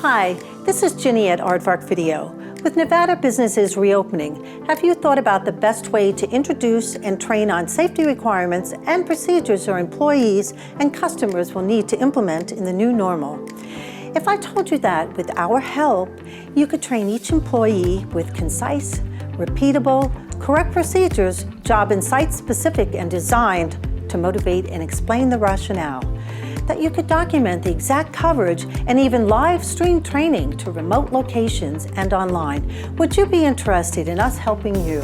Hi, this is Ginny at Aardvark Video. With Nevada businesses reopening, have you thought about the best way to introduce and train on safety requirements and procedures our employees and customers will need to implement in the new normal? If I told you that with our help, you could train each employee with concise, repeatable, correct procedures, job and site specific and designed to motivate and explain the rationale, that you could document the exact coverage and even live stream training to remote locations and online. Would you be interested in us helping you?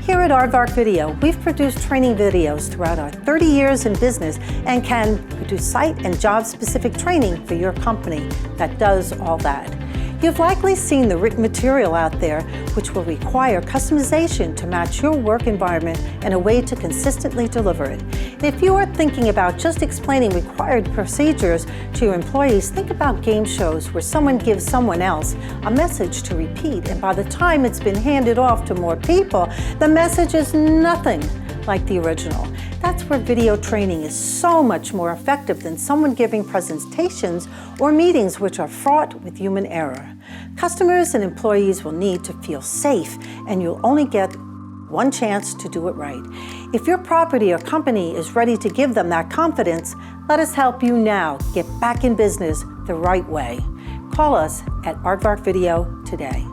Here at Aardvark Video, we've produced training videos throughout our 30 years in business and can produce site and job-specific training for your company that does all that. You've likely seen the written material out there, which will require customization to match your work environment and a way to consistently deliver it. And if you are thinking about just explaining required procedures to your employees, think about game shows where someone gives someone else a message to repeat, and by the time it's been handed off to more people, the message is nothing like the original. That's where video training is so much more effective than someone giving presentations or meetings which are fraught with human error. Customers and employees will need to feel safe, and you'll only get one chance to do it right. If your property or company is ready to give them that confidence, let us help you now get back in business the right way. Call us at Aardvark Video today.